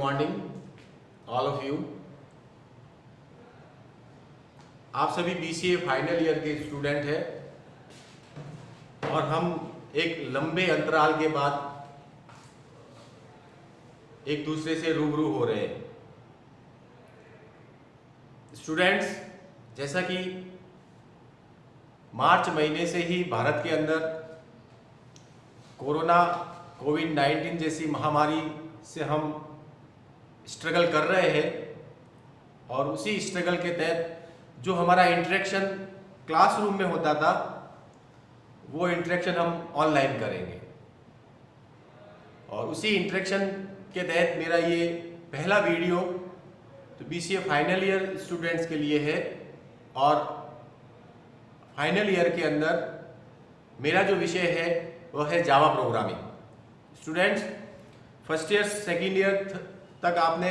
Morning all of you. आप सभी BCA final year के स्टूडेंट हैं और हम एक लंबे अंतराल के बाद एक दूसरे से रूबरू हो रहे हैं। स्टूडेंट्स, जैसा कि मार्च महीने से ही भारत के अंदर कोरोना कोविड-19 जैसी महामारी से हम स्ट्रगल कर रहे हैं और उसी स्ट्रगल के तहत जो हमारा इंटरेक्शन क्लासरूम में होता था वो इंटरेक्शन हम ऑनलाइन करेंगे। और उसी इंटरेक्शन के तहत मेरा ये पहला वीडियो तो BCA फाइनल ईयर स्टूडेंट्स के लिए है। और फाइनल ईयर के अंदर मेरा जो विषय है वह है Java programming. Students, first year second year तक आपने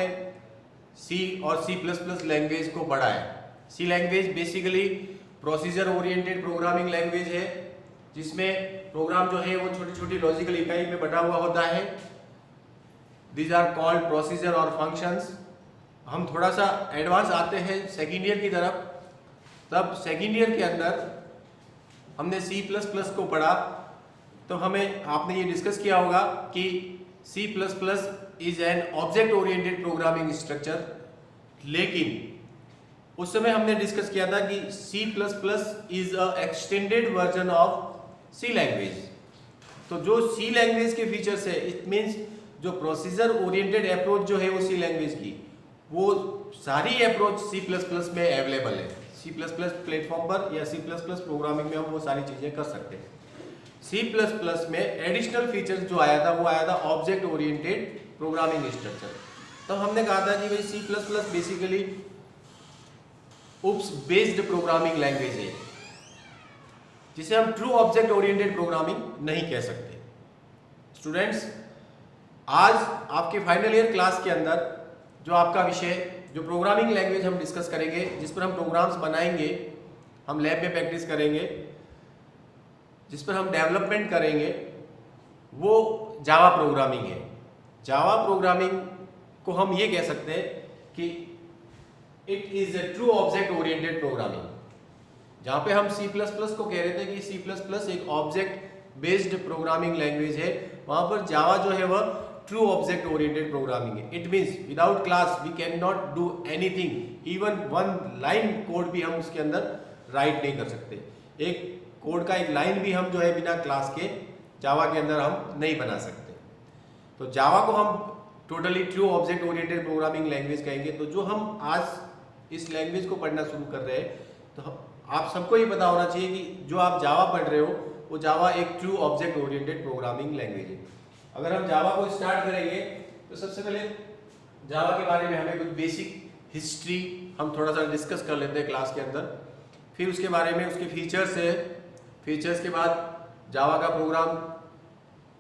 C और C++ लैंग्वेज को पढ़ा है। C language basically procedure oriented programming language है, जिसमें प्रोग्राम जो है वो छोटी छोटी लॉजिकल इकाई में बटा हुआ होता है। दीज आर कॉल्ड प्रोसीजर और फंक्शंस। हम थोड़ा सा एडवांस आते हैं सेकेंड ईयर की तरफ, तब सेकेंड ईयर के अंदर हमने C++ को पढ़ा। तो हमें आपने ये डिस्कस किया होगा कि C++ is an object oriented programming structure, लेकिन उस समय हमने डिस्कस किया था कि C++ is a extended version of C language. तो जो C लैंग्वेज के फीचर्स है, इट मीन्स जो प्रोसीजर ओरिएंटेड अप्रोच जो है वो C लैंग्वेज की, वो सारी अप्रोच C++ में अवेलेबल है। C++ प्लेटफॉर्म पर या C++ प्रोग्रामिंग में हम वो सारी चीजें कर सकते हैं। C++ में एडिशनल फीचर्स जो आया था वो आया था ऑब्जेक्ट ओरिएंटेड प्रोग्रामिंग स्ट्रक्चर। तब हमने कहा था कि भाई C++ basically UPS based programming language है, जिसे हम ट्रू ऑब्जेक्ट ओरिएंटेड प्रोग्रामिंग नहीं कह सकते। स्टूडेंट्स, आज आपके फाइनल ईयर क्लास के अंदर जो आपका विषय, जो प्रोग्रामिंग लैंग्वेज हम डिस्कस करेंगे, जिस पर हम प्रोग्राम्स बनाएंगे, हम लैब में प्रैक्टिस करेंगे, जिस पर हम डेवलपमेंट करेंगे, वो जावा प्रोग्रामिंग है। जावा प्रोग्रामिंग को हम ये कह सकते हैं कि it is a true object oriented programming. जहां पे हम C++ को कह रहे थे कि C++ एक ऑब्जेक्ट बेस्ड प्रोग्रामिंग लैंग्वेज है, वहां पर जावा जो है वह ट्रू ऑब्जेक्ट ओरिएंटेड प्रोग्रामिंग है। It means without class we can not do anything, even one line code भी हम उसके अंदर राइट नहीं कर सकते। एक कोड का एक लाइन भी हम जो है बिना क्लास के जावा के अंदर हम नहीं बना सकते। तो जावा को हम totally true object oriented programming language कहेंगे। तो जो हम आज इस लैंग्वेज को पढ़ना शुरू कर रहे हैं, तो आप सबको ये पता होना चाहिए कि जो आप जावा पढ़ रहे हो वो जावा एक true object oriented programming language है। अगर हम जावा को स्टार्ट करेंगे तो सबसे पहले जावा के बारे में हमें कुछ बेसिक हिस्ट्री हम थोड़ा सा डिस्कस कर लेते हैं क्लास के अंदर। फिर उसके बारे में उसके फीचर्स है, फीचर्स के बाद जावा का प्रोग्राम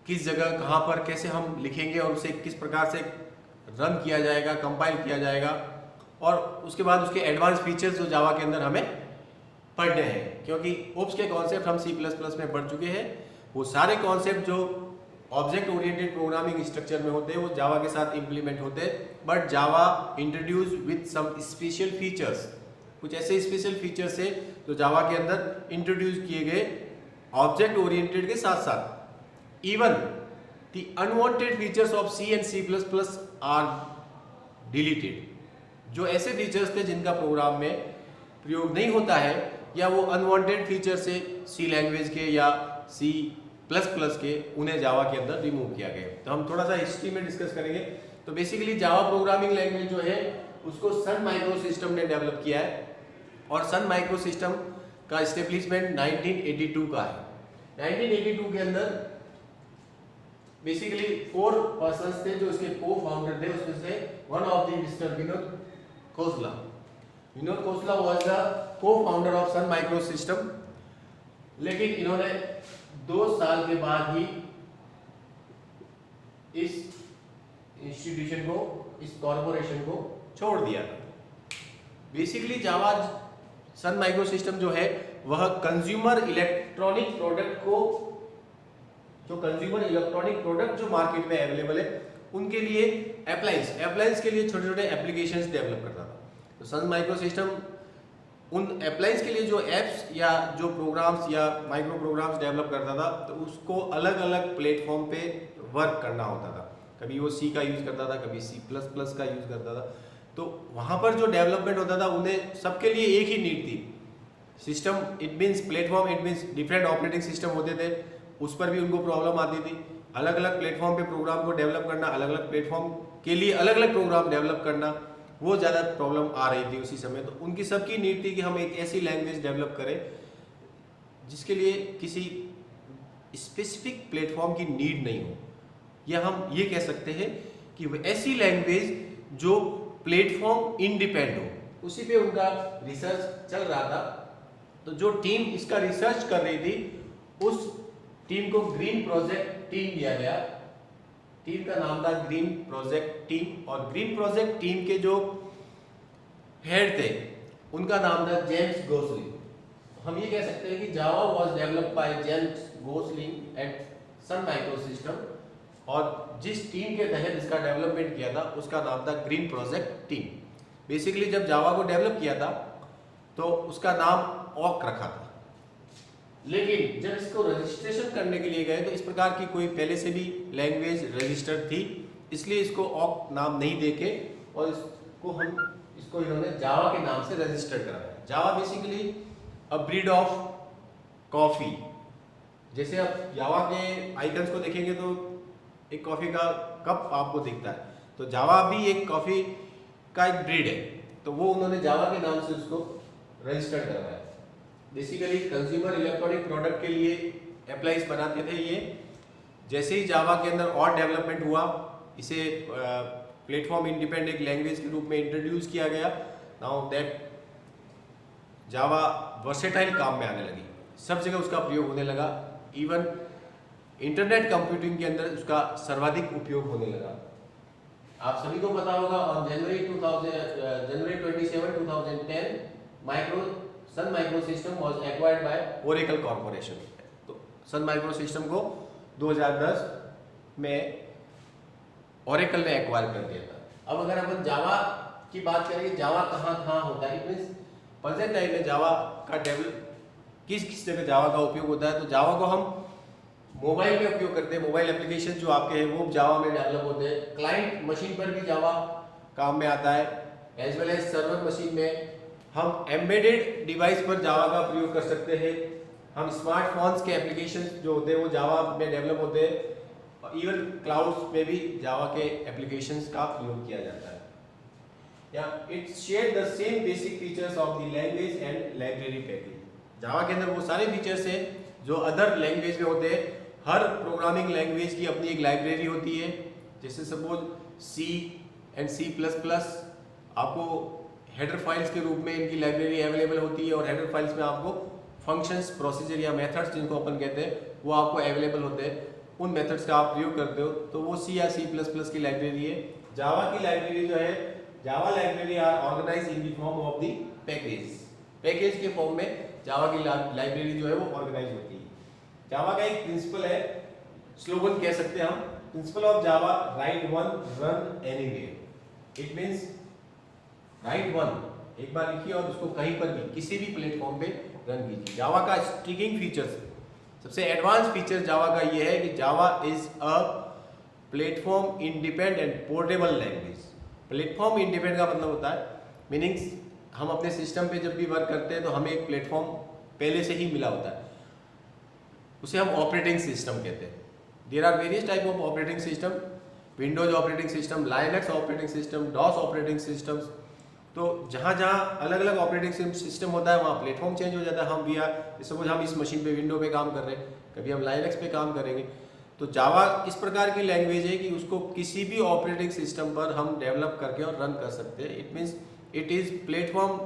किस जगह कहाँ पर कैसे हम लिखेंगे और उसे किस प्रकार से रन किया जाएगा, कंपाइल किया जाएगा, और उसके बाद उसके एडवांस फीचर्स जो जावा के अंदर हमें पढ़ने हैं। क्योंकि UPS के कॉन्सेप्ट हम C++ में पढ़ चुके हैं। वो सारे कॉन्सेप्ट जो ऑब्जेक्ट ओरिएंटेड प्रोग्रामिंग स्ट्रक्चर में होते हैं वो जावा के साथ इंप्लीमेंट होते हैं, but Java introduce with some special features. कुछ ऐसे स्पेशल फीचर्स है जो जावा के अंदर इंट्रोड्यूस किए गए ऑब्जेक्ट ओरिएंटेड के साथ साथ। Even the unwanted features of C and C++ are deleted. जो ऐसे फीचर्स थे जिनका प्रोग्राम में प्रयोग नहीं होता है, या वो अनवांटेड फीचर्स है C लैंग्वेज के या C++ के, उन्हें जावा के अंदर रिमूव किया गया। तो हम थोड़ा सा हिस्ट्री में डिस्कस करेंगे। तो बेसिकली जावा प्रोग्रामिंग लैंग्वेज जो है उसको सन माइक्रो सिस्टम ने डेवलप किया है, और सन माइक्रो सिस्टम का एस्टेब्लिशमेंट 1982 का है। 1982 के अंदर बेसिकली 4 पर्सन्स थे जो इसके को फाउंडर थे। उसमें से one of the mister Vinod Khosla. Vinod Khosla was the co founder of Sun micro system, लेकिन इन्होंने 2 साल के बाद ही इस इंस्टीट्यूशन को, इस कॉर्पोरेशन को छोड़ दिया था। Basically Java Sun micro system जो है वह कंज्यूमर इलेक्ट्रॉनिक प्रोडक्ट को, जो कंज्यूमर इलेक्ट्रॉनिक प्रोडक्ट जो मार्केट में अवेलेबल है उनके लिए अप्लायंस के लिए छोटे छोटे एप्लीकेशंस डेवलप करता था। तो सन माइक्रो सिस्टम उन अप्लायंस के लिए जो एप्स या जो प्रोग्राम्स या माइक्रो प्रोग्राम्स डेवलप करता था, तो उसको अलग अलग प्लेटफॉर्म पे वर्क करना होता था। कभी वो सी का यूज़ करता था, कभी C++ का यूज़ करता था। तो वहाँ पर जो डेवलपमेंट होता था, उन्हें सबके लिए एक ही नीड थी। System it means platform, it means different operating system होते थे, उस पर भी उनको प्रॉब्लम आती थी। अलग अलग प्लेटफॉर्म पे प्रोग्राम को डेवलप करना, अलग अलग प्लेटफॉर्म के लिए अलग अलग प्रोग्राम डेवलप करना, वो ज़्यादा प्रॉब्लम आ रही थी उसी समय। तो उनकी सबकी नीड थी कि हम एक ऐसी लैंग्वेज डेवलप करें जिसके लिए किसी स्पेसिफिक प्लेटफॉर्म की नीड नहीं हो, या हम ये कह सकते हैं कि वो ऐसी लैंग्वेज जो प्लेटफॉर्म इंडिपेंडेंट हो। उसी पे उनका रिसर्च चल रहा था। तो जो टीम इसका रिसर्च कर रही थी, उस टीम को ग्रीन प्रोजेक्ट टीम दिया गया। टीम का नाम था ग्रीन प्रोजेक्ट टीम, और ग्रीन प्रोजेक्ट टीम के जो हेड थे उनका नाम था जेम्स गोसलिंग। हम ये कह सकते हैं कि Java was developed by James Gosling at Sun micro system, और जिस टीम के तहत इसका डेवलपमेंट किया था उसका नाम था ग्रीन प्रोजेक्ट टीम। बेसिकली जब जावा को डेवलप किया था तो उसका नाम ऑक रखा था, लेकिन जब इसको रजिस्ट्रेशन करने के लिए गए तो इस प्रकार की कोई पहले से भी लैंग्वेज रजिस्टर्ड थी, इसलिए इसको ऑक नाम नहीं देके और इसको इन्होंने जावा के नाम से रजिस्टर कराया। Java basically a breed of coffee. जैसे आप जावा के आइकन्स को देखेंगे तो एक कॉफी का कप आपको दिखता है, तो जावा भी एक कॉफी का एक ब्रीड है, तो वो उन्होंने जावा के नाम से उसको रजिस्टर करवाया। बेसिकली कंज्यूमर इलेक्ट्रॉनिक प्रोडक्ट के लिए एप्लाइज बनाते थे ये। जैसे ही जावा के अंदर और डेवलपमेंट हुआ, इसे प्लेटफॉर्म इंडिपेंडेंट लैंग्वेज के रूप में इंट्रोड्यूस किया गया। नाउ दैट जावा वर्सेटाइल काम में आने लगी, सब जगह उसका प्रयोग होने लगा। इवन इंटरनेट कंप्यूटिंग के अंदर उसका सर्वाधिक उपयोग होने लगा। आप सभी को पता होगा, on January 27, 2010 Sun micro System was acquired by Oracle Corporation. तो सन माइक्रो सिस्टम को 2010 में ओरेकल ने एक्वायर कर दिया था। अब अगर अपन जावा की बात करें, जावा कहाँ होता है, इट मींस प्रेजेंट टाइम में जावा का किस जगह जावा का उपयोग होता है। तो जावा को हम मोबाइल में उपयोग करते हैं, मोबाइल एप्लीकेशन जो आपके हैं वो जावा में डेवलप होते हैं। क्लाइंट मशीन पर भी जावा काम में आता है, as well as server machine में। हम एम्बेडेड डिवाइस पर जावा का प्रयोग कर सकते हैं। हम स्मार्टफोन्स के एप्लीकेशन जो होते हैं वो जावा में डेवलप होते हैं। इवन क्लाउड्स में भी जावा के एप्लीकेशंस का प्रयोग किया जाता है। या it share the same basic features of the language and library package. Java के अंदर वो सारे फीचर्स हैं जो अदर लैंग्वेज में होते हैं। हर प्रोग्रामिंग लैंग्वेज की अपनी एक लाइब्रेरी होती है। जैसे सपोज C एंड C++, आपको हेडर फाइल्स के रूप में इनकी लाइब्रेरी अवेलेबल होती है, और हेडर फाइल्स में आपको फंक्शंस, प्रोसीजर या मेथड्स जिनको अपन कहते हैं वो आपको अवेलेबल होते हैं। उन मेथड्स का आप प्रयोग करते हो तो वो C या C++ की लाइब्रेरी है। जावा की लाइब्रेरी जो है, Java library are organise in the form of the package के फॉर्म में जावा की लाइब्रेरी जो है वो ऑर्गेनाइज होती है। जावा का एक प्रिंसिपल है, स्लोगन कह सकते हैं हम, principle of Java right one run anywhere. It means right one, एक बार लिखिए और उसको कहीं पर भी किसी भी प्लेटफॉर्म पे रन कीजिए। जावा का स्ट्रिंगिंग फीचर्स, सबसे एडवांस फीचर जावा का ये है कि Java is a platform independent portable language. Platform independent का मतलब होता है, मीनिंग्स हम अपने सिस्टम पे जब भी वर्क करते हैं तो हमें एक प्लेटफॉर्म पहले से ही मिला होता है, उसे हम ऑपरेटिंग सिस्टम कहते हैं। There are various type of operating system, Windows operating system, Linux operating system, DOS operating systems. तो जहाँ जहाँ अलग अलग ऑपरेटिंग सिस्टम होता है वहाँ प्लेटफॉर्म चेंज हो जाता है। हम भी सपोज हम इस मशीन पे विंडो पे काम कर रहे हैं, कभी हम लाइनक्स पे काम करेंगे। तो जावा इस प्रकार की लैंग्वेज है कि उसको किसी भी ऑपरेटिंग सिस्टम पर हम डेवलप करके और रन कर सकते हैं। It means it is platform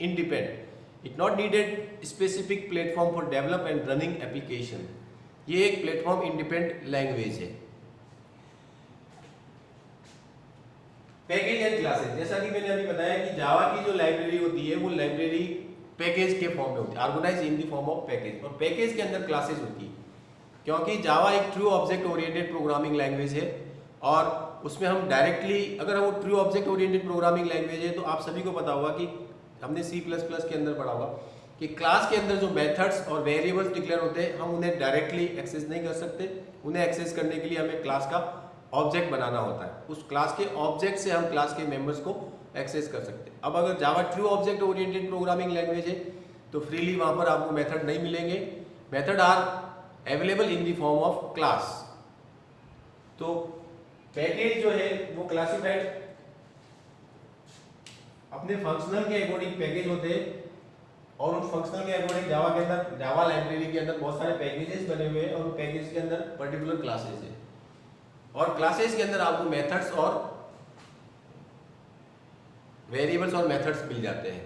independent, it not needed specific platform for develop and running application. ये एक प्लेटफॉर्म इंडिपेंडेंट लैंग्वेज है। पैकेज एंड क्लासेस, जैसा कि मैंने अभी बताया कि जावा की जो लाइब्रेरी होती है वो लाइब्रेरी पैकेज के फॉर्म में होती है, organise in the form of package, और पैकेज के अंदर क्लासेस होती है। क्योंकि जावा एक true object oriented programming language है और उसमें हम डायरेक्टली, अगर वो true object oriented programming language है तो आप सभी को पता होगा कि हमने C++ के अंदर पढ़ा होगा कि क्लास के अंदर जो मेथड्स और वेरिएबल्स डिक्लेयर होते हैं हम उन्हें डायरेक्टली एक्सेस नहीं कर सकते। उन्हें एक्सेस करने के लिए हमें क्लास का ऑब्जेक्ट बनाना होता है। उस क्लास के ऑब्जेक्ट से हम क्लास के मेंबर्स को एक्सेस कर सकते हैं। अब अगर Java true object oriented programming language है तो फ्रीली वहां पर आपको मेथड नहीं मिलेंगे। Method are available in the form of class. तो पैकेज जो है वो क्लासिफाइड अपने फंक्शनल के अकॉर्डिंग पैकेज होते हैं और उन फंक्शनल के अकॉर्डिंग जावा के अंदर, जावा लाइब्रेरी के अंदर बहुत सारे पैकेजेस बने हुए हैं और उन पैकेज के अंदर पर्टिकुलर क्लासेस है और क्लासेस के अंदर आपको मेथड्स और वेरिएबल्स और मेथड्स मिल जाते हैं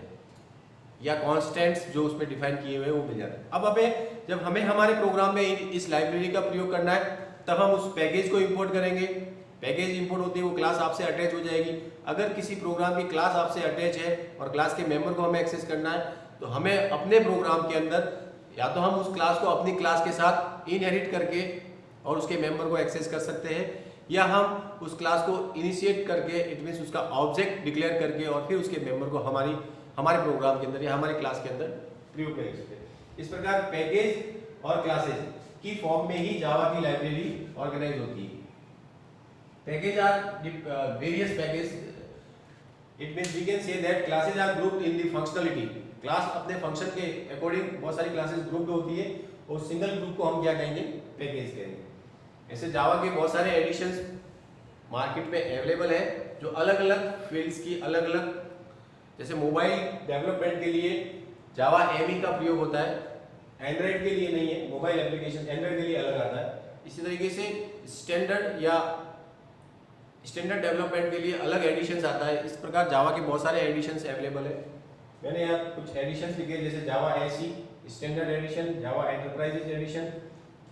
या कांस्टेंट्स जो उसमें डिफाइन किए हुए हैं वो मिल जाते हैं। अब हमें जब हमें हमारे प्रोग्राम में इस लाइब्रेरी का प्रयोग करना है तब हम उस पैकेज को इंपोर्ट करेंगे। पैकेज इंपोर्ट होती है वो क्लास आपसे अटैच हो जाएगी। अगर किसी प्रोग्राम की क्लास आपसे अटैच है और क्लास के मेंबर को हमें एक्सेस करना है तो हमें अपने प्रोग्राम के अंदर या तो हम उस क्लास को अपनी क्लास के साथ इनहेरिट करके और उसके मेंबर को एक्सेस कर सकते हैं या हम उस क्लास को इनिशिएट करके, इट मीन्स उसका ऑब्जेक्ट डिक्लेयर करके और फिर उसके मेंबर को हमारे प्रोग्राम के अंदर या हमारी क्लास के अंदर प्रयोग कर सकते हैं। इस प्रकार पैकेज और क्लासेस की फॉर्म में ही जावा की लाइब्रेरी ऑर्गेनाइज होती है। Package are various package, it means we can say that classes are grouped in the functionality. Class अपने फंक्शन के अकॉर्डिंग बहुत सारी क्लासेस ग्रुप होती है और सिंगल ग्रुप को हम क्या कहेंगे, पैकेज कहेंगे। ऐसे जावा के बहुत सारे एडिशंस मार्केट में अवेलेबल है जो अलग अलग फील्ड्स की अलग अलग, जैसे मोबाइल डेवलपमेंट के लिए जावा एमी का प्रयोग होता है, एंड्रॉइड के लिए नहीं है, मोबाइल एप्लीकेशन एंड्रॉइड के लिए अलग आता है। इसी तरीके से स्टैंडर्ड डेवलपमेंट के लिए अलग एडिशंस आता है। इस प्रकार जावा के बहुत सारे एडिशंस अवेलेबल है। मैंने यहाँ कुछ एडिशंस लिखे जैसे Java SE standard edition, Java enterprises edition,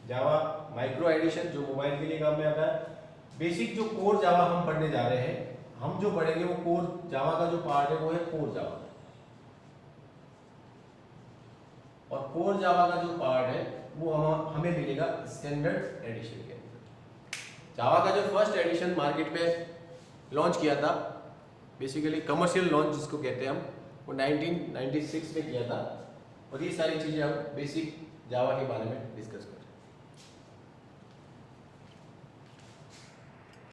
Java micro edition जो मोबाइल के लिए काम में आता है। बेसिक जो कोर जावा हम पढ़ने जा रहे हैं, हम जो पढ़ेंगे वो कोर जावा का जो पार्ट है वो है कोर जावा, और कोर जावा का जो पार्ट है वो हमें मिलेगा स्टैंडर्ड एडिशन के अंदर। जावा का जो फर्स्ट एडिशन मार्केट में लॉन्च किया था, बेसिकली कमर्शियल लॉन्च जिसको कहते हैं हम, वो 1996 में किया था। और ये सारी चीजें हम बेसिक जावा के बारे में डिस्कस करेंगे।